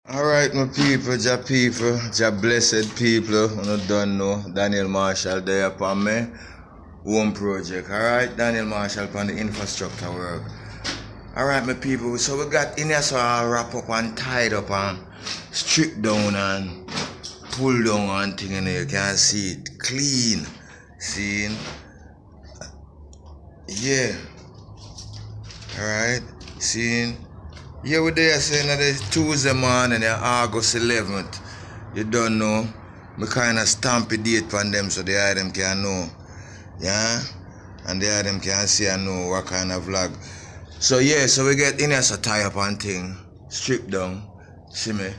Alright, my people, ja blessed people, you don't know, Daniel Marshall there upon me, home project, alright, Daniel Marshall upon the infrastructure work. Alright, my people, so we got in here, so I'll wrap up and tied up and strip down and pull down and thing in there. You can see it clean, see, yeah, alright, see. Yeah, we're there saying that it's Tuesday morning, August 11th. You don't know. Me kind of stamp a date on them so the item can know. Yeah? And the item can see and know what kind of vlog. So yeah, so we get in here, so tie up and thing. Strip down. See me?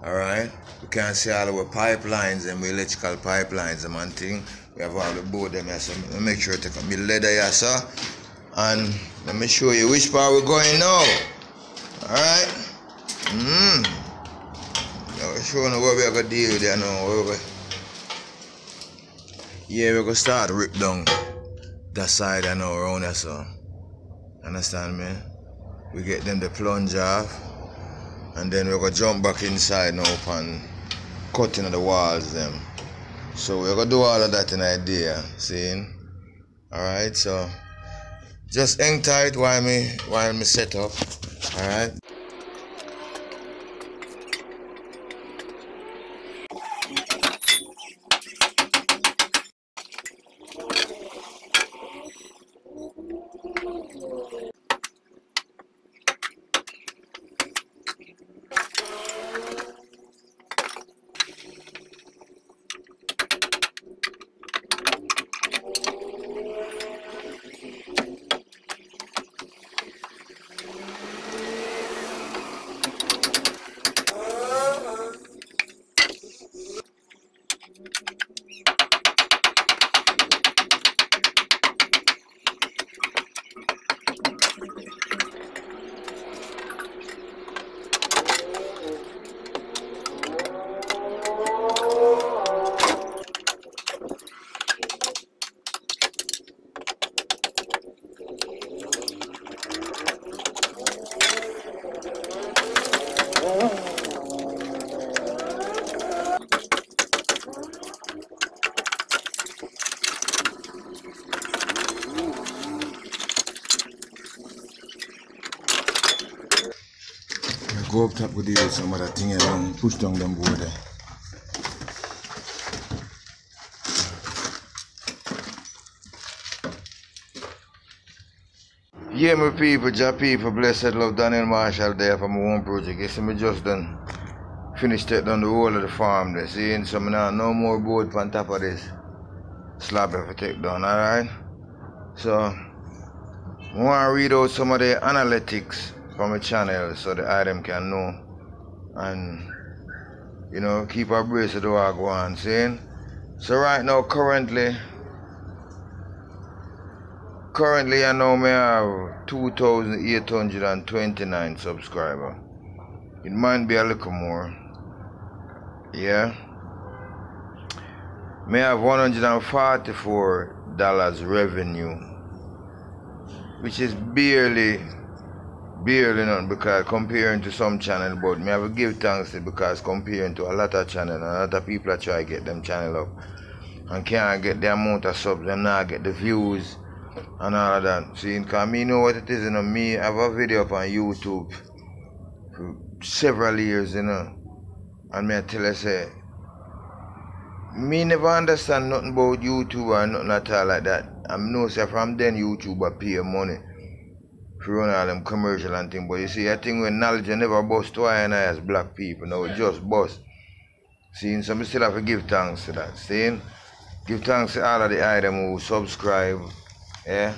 Alright? We can see all our pipelines and electrical pipelines and thing. We have all the board them here, so I make sure to take up my leather here, sir. And let me show you which part we're going now. Alright? I'll show you what we're going to deal with there now. Yeah, we're going to start rip down that side I know around there, so. Understand me? We get them the plunge off. And then we're going to jump back inside now and cut into the walls them. So we're going to do all of that in idea. See? Alright, so just hang tight while me set up. Alright. Go up top with some other thing and push down them board there. Yeah, my people, blessed love, Daniel Marshall there from my home project. You see me just done finished it down the whole of the farm there. See, so now no more board on top of this slab if I take down, alright? So I want to read out some of the analytics from a channel so the item can know and you know keep abreast of the work go on, see? So right now currently I know me have 2,829 subscribers. It might be a little more. Yeah. Me have $144 revenue, which is barely nothing because comparing to some channel, but me have to give thanks to because comparing to a lot of channel and a lot of people that try to get them channel up and can't get the amount of subs, them not get the views and all of that. See, because me know what it is, you know, me have a video up on YouTube for several years, you know, and me I tell you say, me never understand nothing about YouTube or nothing at all like that. I know say from then YouTube I pay money for run all them commercial and thing, but you see, I think when knowledge never bust twice and I as black people, now it just bust. See, so I still have to give thanks to that. See, give thanks to all of the item who subscribe, yeah,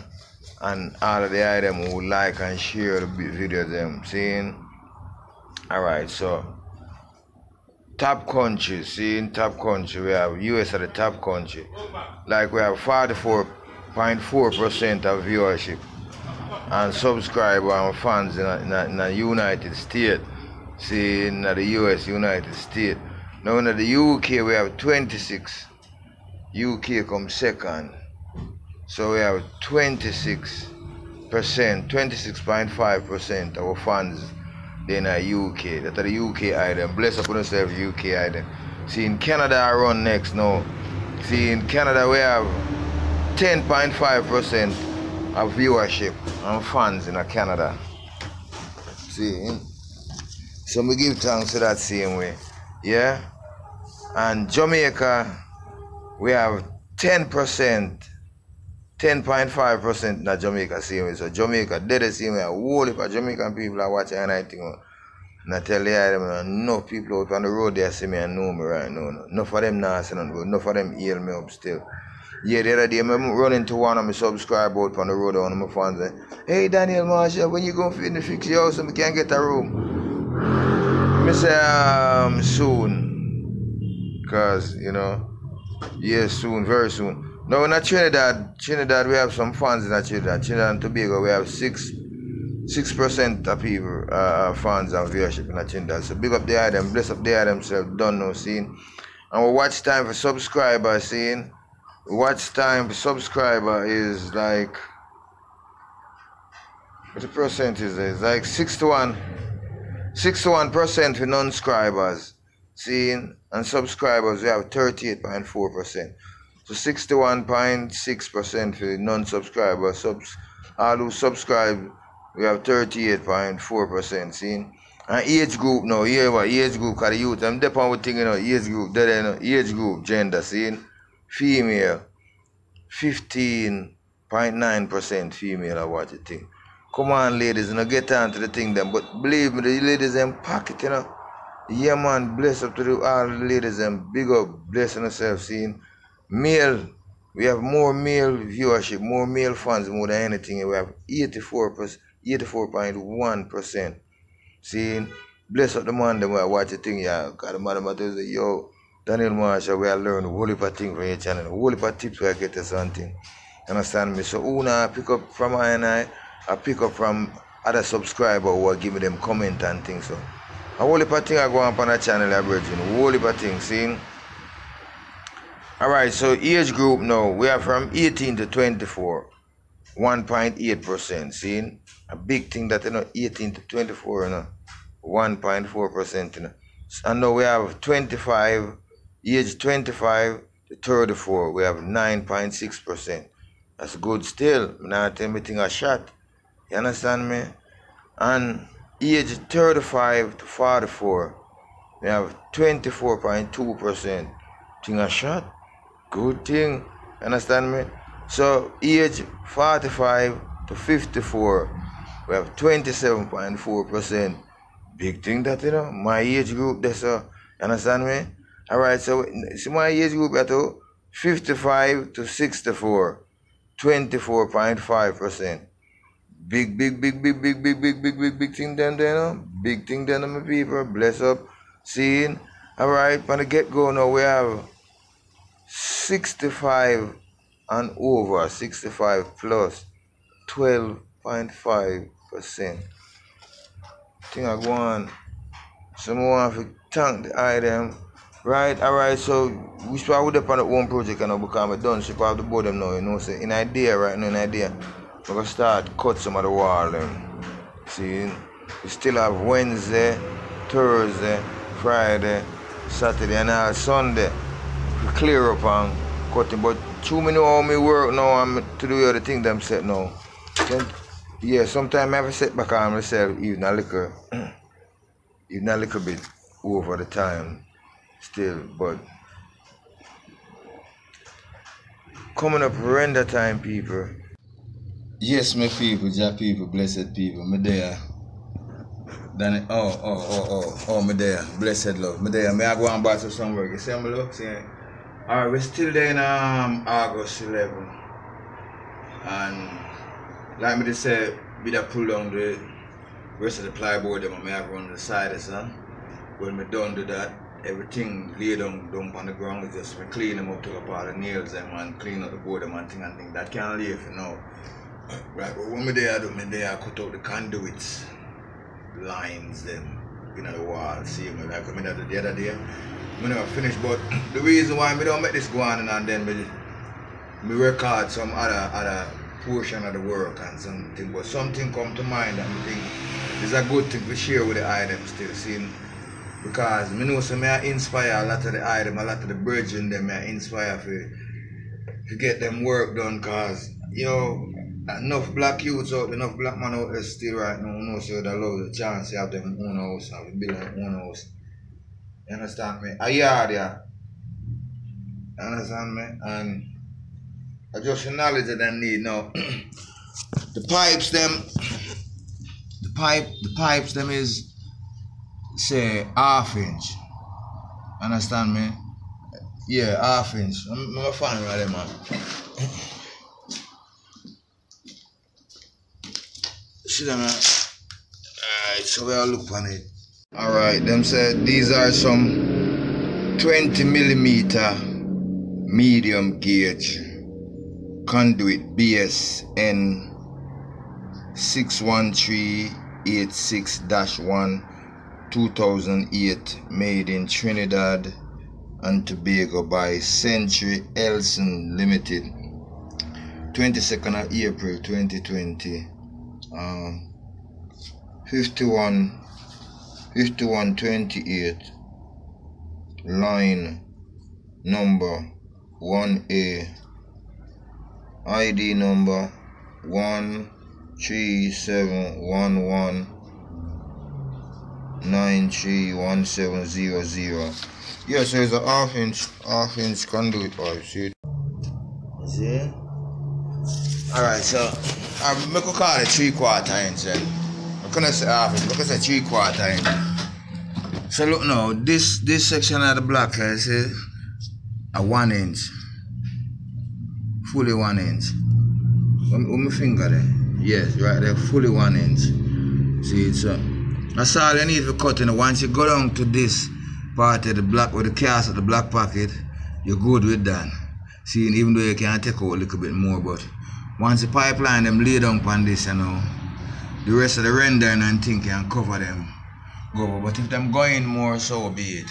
and all of the item who like and share the video them. See, alright, so top countries, see, in top country we have US at the top country. Like we have 44.4% of viewership and subscriber and fans in the United States. See, in the US, United States. Now in the UK we have 26. UK comes second. So we have 26%, 26.5% of our fans then UK. That's the UK item. Bless up on yourself, UK item. See, in Canada I run next now. See, in Canada we have 10.5% of viewership and fans in Canada. See, so we give thanks to that same way. Yeah? And Jamaica, we have 10%, 10.5% in Jamaica same way. So Jamaica, dead the same way. A whole heap of Jamaican people are watching and I think, and I tell them, no people out on the road there see me and know me right now. Enough of them not see nothing, enough of them heal me up still. Yeah, the other day, I'm running to one of my subscribers out on the road, one of my fans say, hey Daniel Marshall, when you going to fix your house and we can't get a room? I say, soon. Because, you know, yes, soon, very soon. Now in Trinidad, we have some fans in Trinidad. Trinidad and Tobago, we have 6% of people, fans and viewership in Trinidad. So big up the item, bless up the item themselves, don't know, seeing. And we watch time for subscribers, seeing. Watch time for subscriber is like, what the percentage is? It's like 61% for non-subscribers, seeing, and subscribers we have 38.4%. So 61.6% for non-subscribers. All who subscribe, we have 38.4%, seeing. And age group now, here what age group, because the youth, I'm depending on what thing, you know, age group, age group, gender, seeing. Female, 15.9% female I watch the thing. Come on ladies, you know, get on to the thing then. But believe me, the ladies them pocket, you know. Yeah man, bless up to all the ladies them. Big up, blessing yourself, seeing. Male, we have more male viewership, more male fans more than anything. We have 84.1%. Seeing, bless up the man them I watch the thing, yeah. God the mother say, yo, Daniel Marshall, we have learned a whole heap of things from your channel, a whole heap of tips we get to something. Understand me? So Una pick up from I pick up from other subscribers who are giving them comment and things. So a whole heap of things I go on the channel, a whole heap of things, see? Alright, so age group now, we are from 18 to 24, 1.8%, see? A big thing that, you know, 18 to 24, you know, 1.4%, you know. And now we have age 25 to 34, we have 9.6%. That's good still. I'm not telling me a shot. You understand me? And age 35 to 44, we have 24.2%. Thing a shot. Good thing. You understand me? So age 45 to 54, we have 27.4%. Big thing that, you know, my age group, that's you understand me? Alright, so see my age group at 55 to 64, 24.5%. Big thing then, you know? Big thing then, my people. Bless up. Seeing. Alright, from the get-go now, we have 65 and over, 65 plus, 12.5%. Thing I go on. So I want to thank the item. Right, alright, so we start with the on the one project and because I'm done, so I have to board them now, you know, say in idea right now, we're gonna start cut some of the wall see, we still have Wednesday, Thursday, Friday, Saturday and Sunday to clear up and cutting, but too many how me work now I'm to do the other thing them set now. Yeah, sometimes I have to set back on myself even a little bit over the time. Still, but coming up render time, people. Yes, my people, ja people, blessed people, me there. Then me there, blessed love, me there. Me I go on back to some work. You see me look, see. Alright, we're still there in August 11, and like me just say, we da pull down the rest of the plyboard them. I have run the side, son. When me done do that. Everything lay down on the ground, is just clean them up, take apart the nails them and clean up the board them and thing. That can't leave for now. Right, but when I cut out the conduits, lines them in the wall. See me like I did the other day. I never finished, but the reason why I don't make this go on and then me record some other portion of the work and something, but something come to mind and I think it's a good thing to share with the item still, see? Because I know so I inspire a lot of the item, a lot of the brethren them I inspire to get them work done, cause you know enough black youths out, enough black man out there still right now who know so they love the chance to have them own house and build their own house. You understand me? A yard, yeah. You understand me? And I just the knowledge that they need now. The pipes them is say half inch. Understand me? Yeah, half inch. I'm a fan right there, man. See them, man. Alright, so we'll look on it. Alright, them said these are some 20mm medium gauge conduit BSN 61386-1 2008, made in Trinidad and Tobago by Century Elson Limited, 22nd of April 2020. 5128, line number 1A, ID number 13711931700. Yeah, so it's a half inch conduit pipe, see? See? Alright, so I could call it 3/4 inch then. I couldn't say half inch, I could say 3/4 inch. So look now, this section of the block here is a 1 inch. Fully 1 inch. With my finger there. Yes, right there, fully 1 inch. See, so that's all you need to cut in. Once you go down to this part of the block with the cast of the black pocket, you're good with that. See, even though you can take out a little bit more, but once the pipeline them lay down on this, you know, the rest of the rendering and thing can cover them. But if them going more, so be it.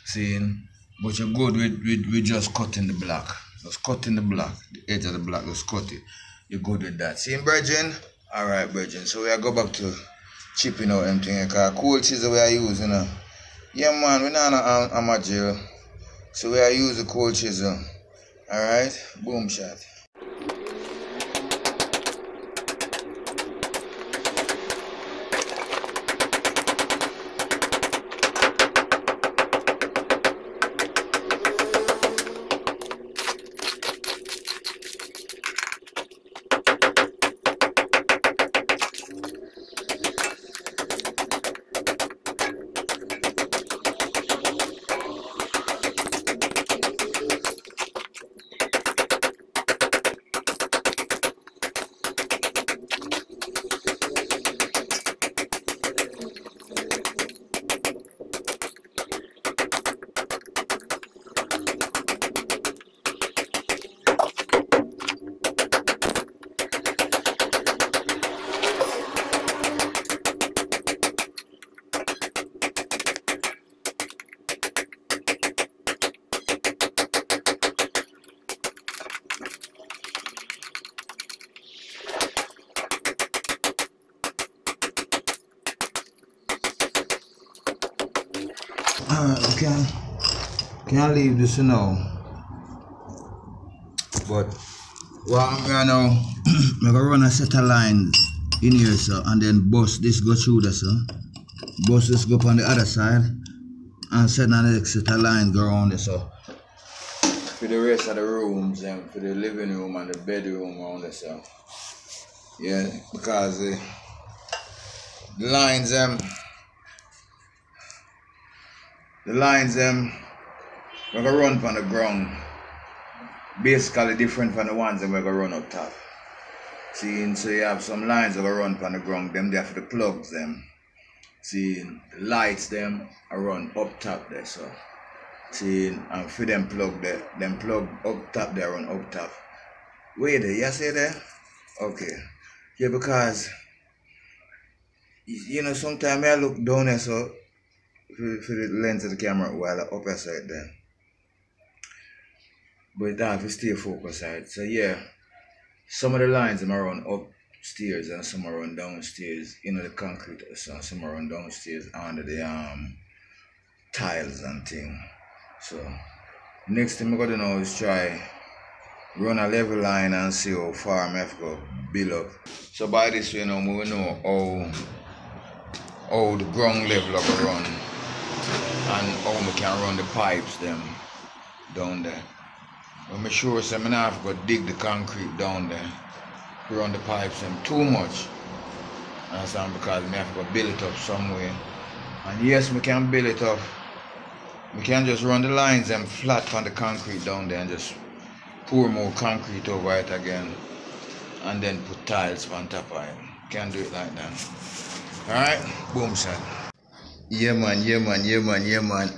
See, but you're good with just cutting the block. Just cutting the block, the edge of the block, just cut it. You're good with that. See, brethren? Alright, brethren. So we go back to chipping out everything. Because cool chisel we are using, you know. Yeah, man, we're not on amateur. So we are using cold chisel. Alright? Boom shot. We can't leave this now. But what I'm gonna now, I'm gonna run a set of lines in here, so, and then bust this go through there, so. Bust this go up on the other side, and set another set of lines go around there, so. For the rest of the rooms, and for the living room and the bedroom around there, so. Yeah, because the lines, we're gonna run from the ground. Basically different from the ones that we're gonna run up top. See, so you have some lines that are run from the ground, them there for the plugs them. See, the lights them are run up top there, so. See, and for them plug there, them plug up top there, run up top. Wait there, you see there? Okay. Yeah, because you know sometimes I look down there, so for the lens of the camera while I up side there. But it have to stay focused side. So yeah, some of the lines them are run up stairs and some are run downstairs, the concrete, and some are run downstairs under the tiles and thing. So next thing I'm gonna do now is try run a level line and see how far I have to build up. So by this way now we will know how the ground level of the run and how we can run the pipes them down there. But make sure so I don't have to dig the concrete down there, run the pipes them too much. Understand? Because I have to build it up somewhere. And yes, we can build it up. We can just run the lines them flat on the concrete down there and just pour more concrete over it again and then put tiles on top of it. Can do it like that. Alright, boom shot. Yeah man.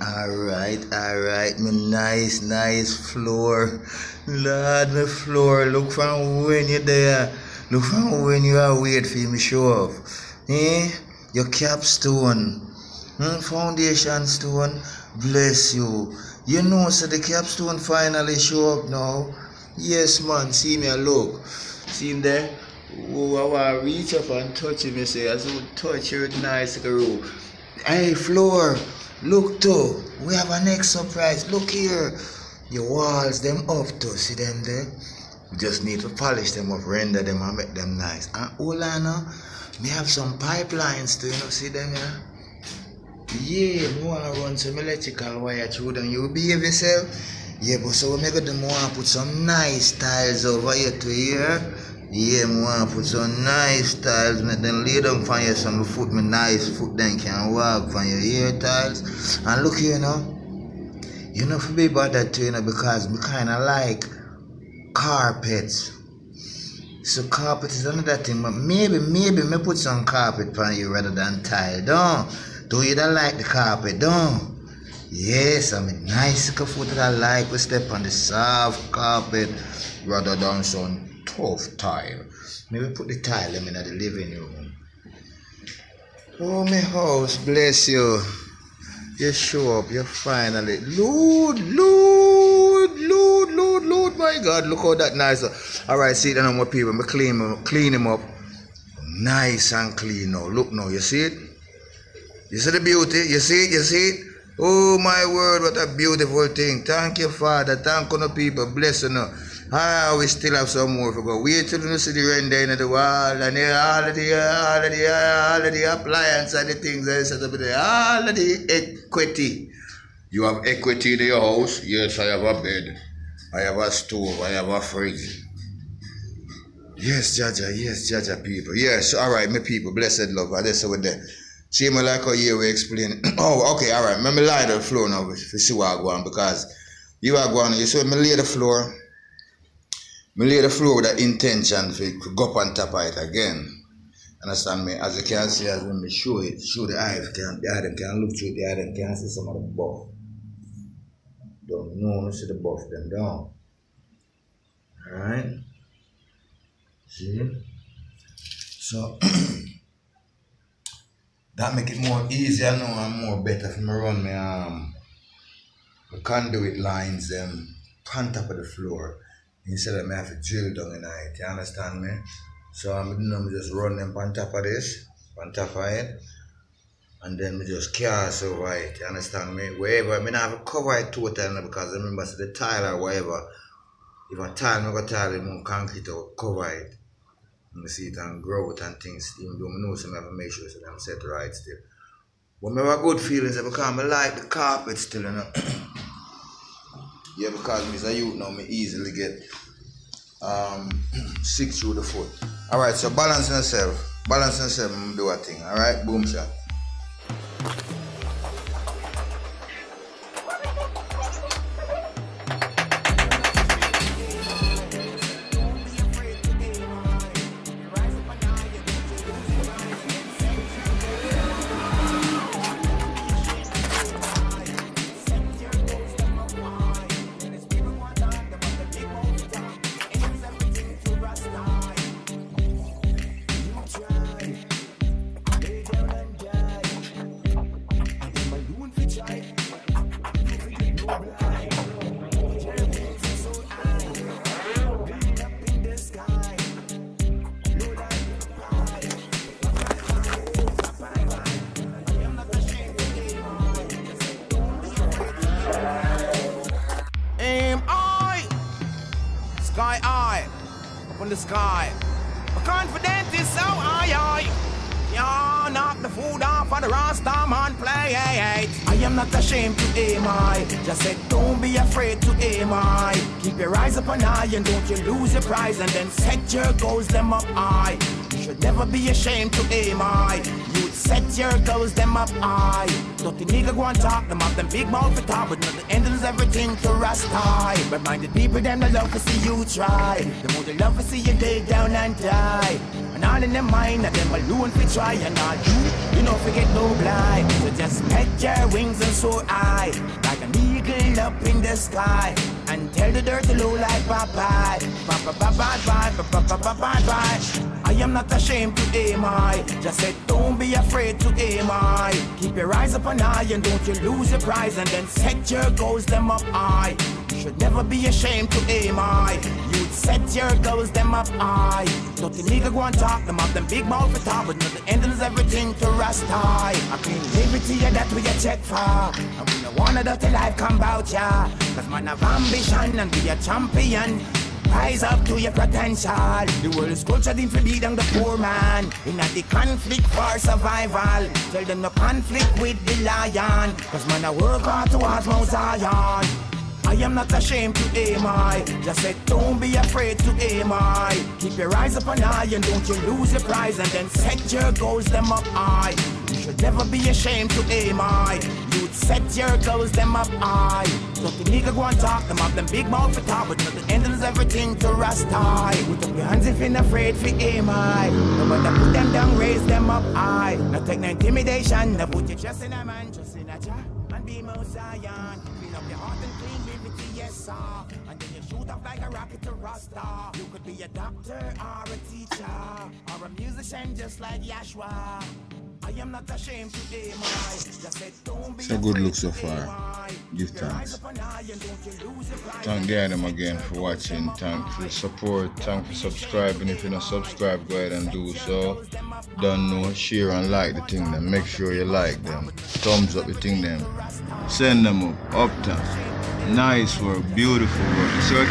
Alright, my nice floor. Lord, my floor. Look from when you're there. Look from when you are wait for me show off. Your capstone. Foundation stone. Bless you. You know, so the capstone finally show up now. Yes, man. See me, look. See him there? Oh, I want to reach up and touch him. You say, I would touch your nice girl. Hey, floor. Look, too. We have a next surprise. Look here. Your walls, them up, too. See them there? We just need to polish them up, render them, and make them nice. And hold on now. Me have some pipelines, too. See them, yeah? Yeah, I want to run some electrical wire through them. You behave yourself? Yeah, but so we make them want to put some nice tiles over here to here. Yeah, I want to put some nice tiles. Make them lay down for you some foot, my nice foot then can walk from your ear tiles. And look here now. You know, for me about that too, because me kind of like carpets. So carpet is another thing, but maybe me put some carpet on you rather than tile. Do you don't like the carpet, don't? Yes, I mean nice foot that I like. We step on the soft carpet rather than some tough tile. Maybe put the tile in the living room. Oh, my house, bless you. You show up, you finally. Lord, my God, look how that nice. Alright, see that more people. I clean him up. Nice and clean now. Look now, you see it? You see the beauty? You see it? Oh my word, what a beautiful thing. Thank you, Father. Thank you, people. Bless you now. We still have some more to go. Wait till you see the render in the wall and all of the appliances and the things that set up there. All of the equity. You have equity in your house? Yes, I have a bed. I have a stove. I have a fridge. Yes, Jaja, people. Yes, alright, my people. Blessed love. That's over there. See me like how you were explaining. Oh, okay, alright. Let me lie the floor now to see what I go on, because you are going, you see me lay the floor. Me lay the floor with the intention to go up on top of it again. Understand me? As you can see, as when me show the eyes, the eye can look through the eye, them can see some of the buff. Don't know, see the buff them down. Alright? See? So that make it more easier now and more better for me run my conduit lines them on top of the floor instead of me have to drill down in it. You understand me? So I'm just run them on top of this, on top of it, and then we just cast over it. You understand me? Wherever I mean I have to cover it totally because remember so the tile or whatever. If a tile I got tile more concrete or cover it. You see it and grow it and things, even though I know some have to make sure so I'm set right still. But I have good feelings because I like the carpet still, Yeah, because me as a youth now, me easily get sick through the foot. Alright, so balance yourself, do a thing, alright, boom shot. in the sky. My confidence is so high. Yeah, knock the food off of the Rasta man play. I am not ashamed to aim high. Just said don't be afraid to aim high. Keep your eyes up on high and don't you lose your prize. And then set your goals them up high. You should never be ashamed to aim high. You set your goals them up high. Don't the nigga go and talk them up, them big mouth for top. But not the end is everything to rust high. But mind the people them the love to see you try. The more they love to see you lay down and die. And all in their mind that them alone fi try. And all you know forget no blind. So just spread your wings and soar high, like an eagle up in the sky. And tell the dirty low like bye-bye. Bye-bye-bye-bye-bye-bye-bye. I am not ashamed to aim high. Just said don't be afraid to aim high. Keep your eyes up on high and don't you lose your prize. And then set your goals them up high. You should never be ashamed to aim high. You'd set your goals them up high. Don't the nigga go and talk them up, them big mouth for top. But not the end is everything to rust high. I can liberty that we a check for. And we don't want a dirty life come about ya. Cause man have ambition and be a champion. Rise up to your potential. The world is cultured in to be down the poor man. In a the conflict for survival. Tell them no conflict with the lion. Cause man I work hard towards Mount Zion. I am not ashamed to aim high. Just said don't be afraid to aim high. Keep your eyes up on high and don't you lose your prize. And then set your goals them up high. You should never be ashamed to aim high. You'd set your goals them up high. Don't the nigga go and talk them up, them big mouth for top. But not the end is everything to rust high. Put up your hands if you're not afraid for aim high. Nobody put them down, raise them up high. Not take no intimidation. Now put your trust in a man, trust in a Jah, and be Mount Zion. Clean up your heart and clean liberty, yes sir. And then you shoot up like a rocket to Rasta. You could be a doctor or a teacher or a musician just like Yashua. I am not ashamed to aim high. Just said don't be it's a good look so far. Give thanks. Thank them again for watching. Thanks for the support. Thanks for subscribing. If you're not subscribed, go ahead and do so. Don't know, share and like the thing then. Make sure you like them. Thumbs up the thing then. Send them up top. Nice work, beautiful work. So it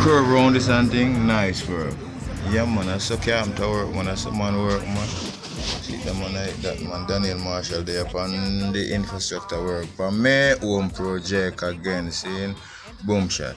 curve around this and thing. Nice work. Yeah man, I so calm to work man. I so man work man. See the man like that man, Daniel Marshall there upon the infrastructure work for my own project again, seeing boom shot.